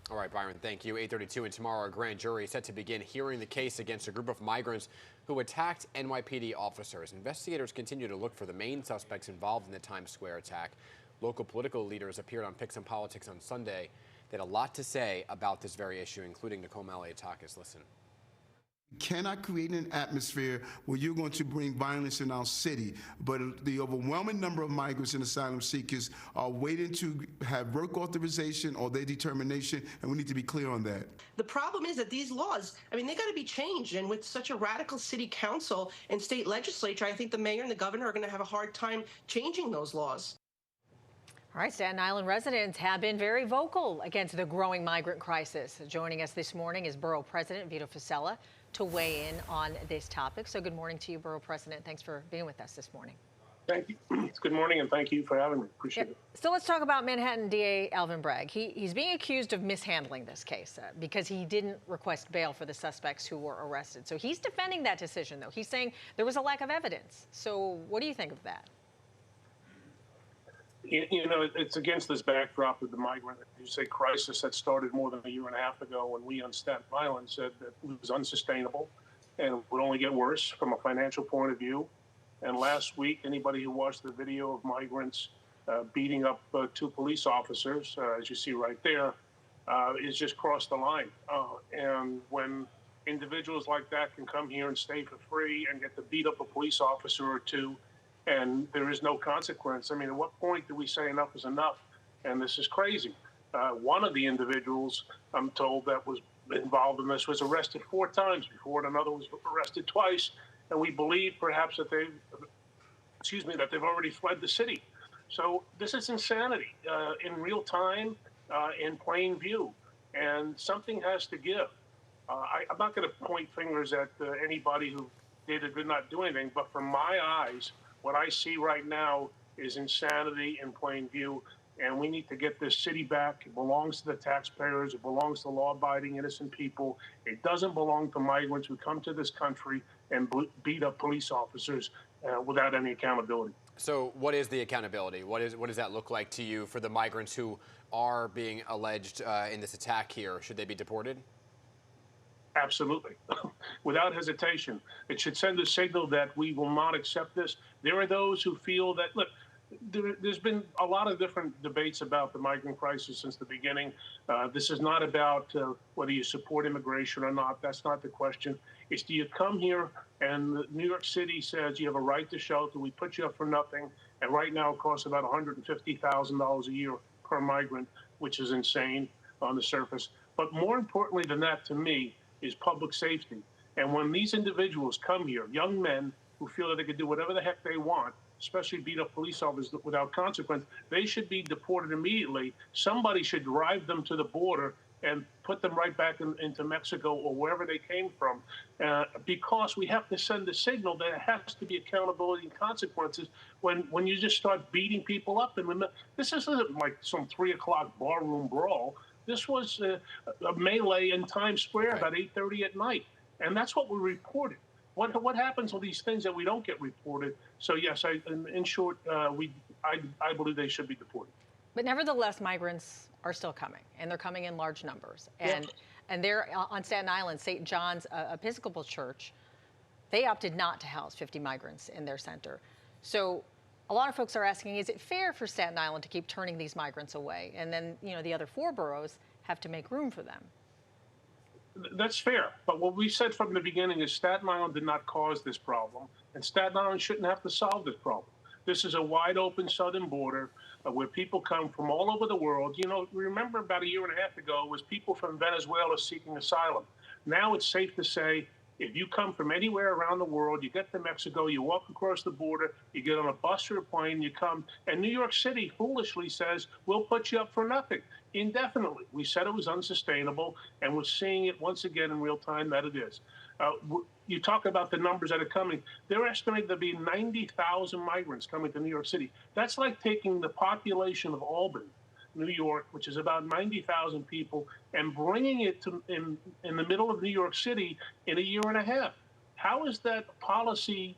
All right, Byron, thank you. 8:32, and tomorrow a grand jury is set to begin hearing the case against a group of migrants who attacked NYPD officers. Investigators continue to look for the main suspects involved in the Times Square attack. Local political leaders appeared on Picks and Politics on Sunday. They had a lot to say about this very issue, including Nicole Maliotakis. Listen. Cannot create an atmosphere where you're going to bring violence in our city. But the overwhelming number of migrants and asylum seekers are waiting to have work authorization or their determination, and we need to be clear on that. The problem is that these laws, I mean, they got to be changed. And with such a radical city council and state legislature, I think the mayor and the governor are going to have a hard time changing those laws. All right, Staten Island residents have been very vocal against the growing migrant crisis. Joining us this morning is Borough President Vito Fossella to weigh in on this topic. So good morning to you, Borough President. Thanks for being with us this morning. Thank you. Good morning, and thank you for having me. Appreciate it. So let's talk about Manhattan DA Alvin Bragg. He's being accused of mishandling this case because he didn't request bail for the suspects who were arrested. So he's defending that decision, though. He's saying there was a lack of evidence. So what do you think of that? You know, it's against this backdrop of the migrant, you say, crisis that started more than a year and a half ago when we on Staten Island said that it was unsustainable and would only get worse from a financial point of view. And last week, anybody who watched the video of migrants beating up two police officers, as you see right there, is just crossed the line. And when individuals like that can come here and stay for free and get to beat up a police officer or two, and there is no consequence. I mean, at what point do we say enough is enough? And this is crazy. One of the individuals, I'm told, that was involved in this was arrested 4 times before, and another was arrested twice. And we believe perhaps that that they've already fled the city. So this is insanity in real time, in plain view, and something has to give. I'm not going to point fingers at anybody who did or did not do anything, but from my eyes, what I see right now is insanity in plain view, and we need to get this city back. It belongs to the taxpayers. It belongs to law-abiding, innocent people. It doesn't belong to migrants who come to this country and beat up police officers without any accountability. So what is the accountability? What does that look like to you for the migrants who are being alleged in this attack here? Should they be deported? Absolutely. Without hesitation. It should send a signal that we will not accept this. There are those who feel that, look, there's been a lot of different debates about the migrant crisis since the beginning. This is not about whether you support immigration or not. That's not the question. It's, do you come here and New York City says you have a right to shelter, we put you up for nothing, and right now it costs about $150,000 a year per migrant, which is insane on the surface. But more importantly than that, to me, is public safety. And when these individuals come here, young men who feel that they can do whatever the heck they want, especially beat up police officers without consequence, they should be deported immediately. Somebody should drive them to the border and put them right back into Mexico or wherever they came from, because we have to send a signal that there has to be accountability and consequences when you just start beating people up. And this isn't like some 3 o'clock barroom brawl. This was a melee in Times Square about 8:30 at night, and that's what we reported. What happens with these things that we don't get reported? So yes, in short, I believe they should be deported. But nevertheless, migrants are still coming, and they're coming in large numbers. And they're on Staten Island, St. John's Episcopal Church. They opted not to house 50 migrants in their center. So a lot of folks are asking, is it fair for Staten Island to keep turning these migrants away? And then, you know, the other 4 boroughs have to make room for them. That's fair. But what we said from the beginning is Staten Island did not cause this problem, and Staten Island shouldn't have to solve this problem. This is a wide open southern border where people come from all over the world. You know, remember about a year and a half ago, it was people from Venezuela seeking asylum. Now it's safe to say, if you come from anywhere around the world, you get to Mexico, you walk across the border, you get on a bus or a plane, you come, and New York City foolishly says, we'll put you up for nothing indefinitely. We said it was unsustainable, and we're seeing it once again in real time that it is. You talk about the numbers that are coming. They're estimated to be 90,000 migrants coming to New York City. That's like taking the population of Albany, New York, which is about 90,000 people, and bringing it to in the middle of New York City in a year and a half. How is that policy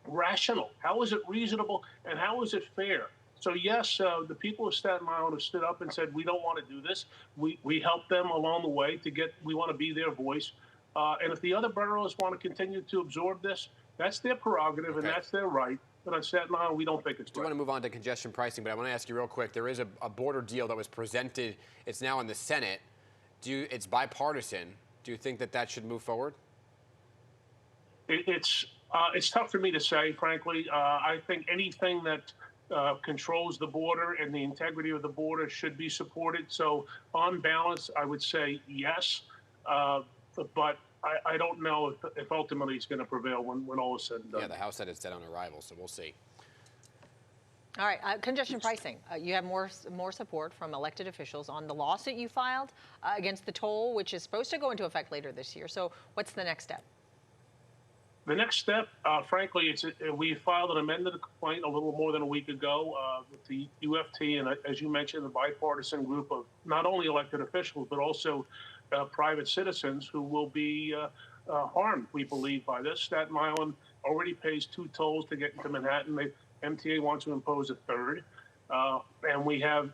rational? How is it reasonable? And how is it fair? So yes, the people of Staten Island have stood up and said, we don't want to do this. We help them along the way we want to be their voice. And if the other boroughs want to continue to absorb this, that's their prerogative and that's their right. But on Staten Island, we don't think it's right. I want to move on to congestion pricing, but I want to ask you real quick. There is a border deal that was presented. It's now in the Senate. It's bipartisan. Do you think that should move forward? It's tough for me to say, frankly. I think anything that controls the border and the integrity of the border should be supported. So on balance, I would say yes, but I don't know if ultimately it's going to prevail when all is said and done. Yeah, the House said it's dead on arrival, so we'll see. All right, congestion pricing. You have more support from elected officials on the lawsuit you filed against the toll, which is supposed to go into effect later this year. So what's the next step? The next step, frankly, we filed an amended complaint a little more than a week ago with the UFT and, as you mentioned, the bipartisan group of not only elected officials but also private citizens who will be harmed, we believe, by this. Staten Island already pays 2 tolls to get into Manhattan. MTA wants to impose a 3rd. And we have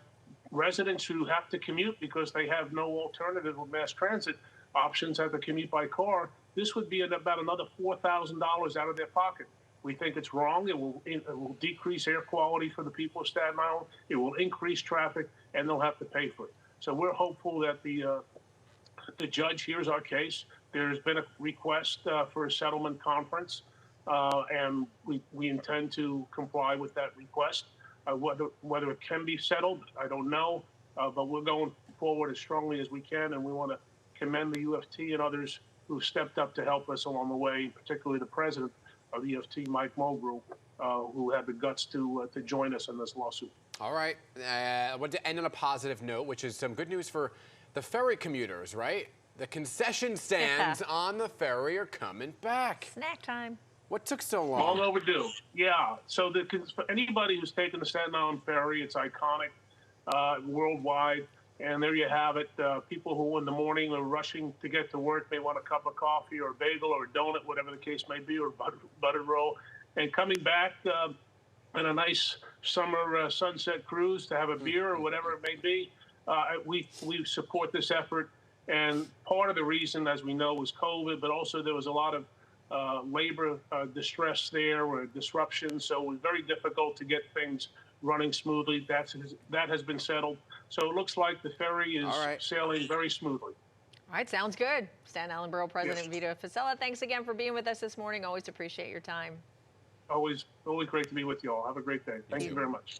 residents who have to commute because they have no alternative with mass transit options, have to commute by car. This would be about another $4,000 out of their pocket. We think it's wrong. It will decrease air quality for the people of Staten Island. It will increase traffic, and they'll have to pay for it. So we're hopeful that the judge hears our case. There's been a request for a settlement conference, and we intend to comply with that request. Whether it can be settled, I don't know, but we're going forward as strongly as we can, and we want to commend the UFT and others who stepped up to help us along the way, particularly the president of the UFT, Mike Mulgrew, who had the guts to join us in this lawsuit. All right. I want to end on a positive note, which is some good news for the ferry commuters, right? The concession stands on the ferry are coming back. Snack time. What took so long? Long overdue. Yeah. So for anybody who's taken the Staten Island ferry, it's iconic worldwide. And there you have it. People who in the morning are rushing to get to work, they want a cup of coffee or a bagel or a donut, whatever the case may be, or buttered roll. And coming back on a nice summer sunset cruise to have a beer or whatever it may be, we support this effort. And part of the reason, as we know, was COVID, but also there was a lot of labor distress there or disruption. So it was very difficult to get things running smoothly. That has been settled. So it looks like the ferry is sailing very smoothly. All right, sounds good. Staten Island Borough President Vito Fasella, thanks again for being with us this morning. Always appreciate your time. Always great to be with you all. Have a great day. Thank you very much.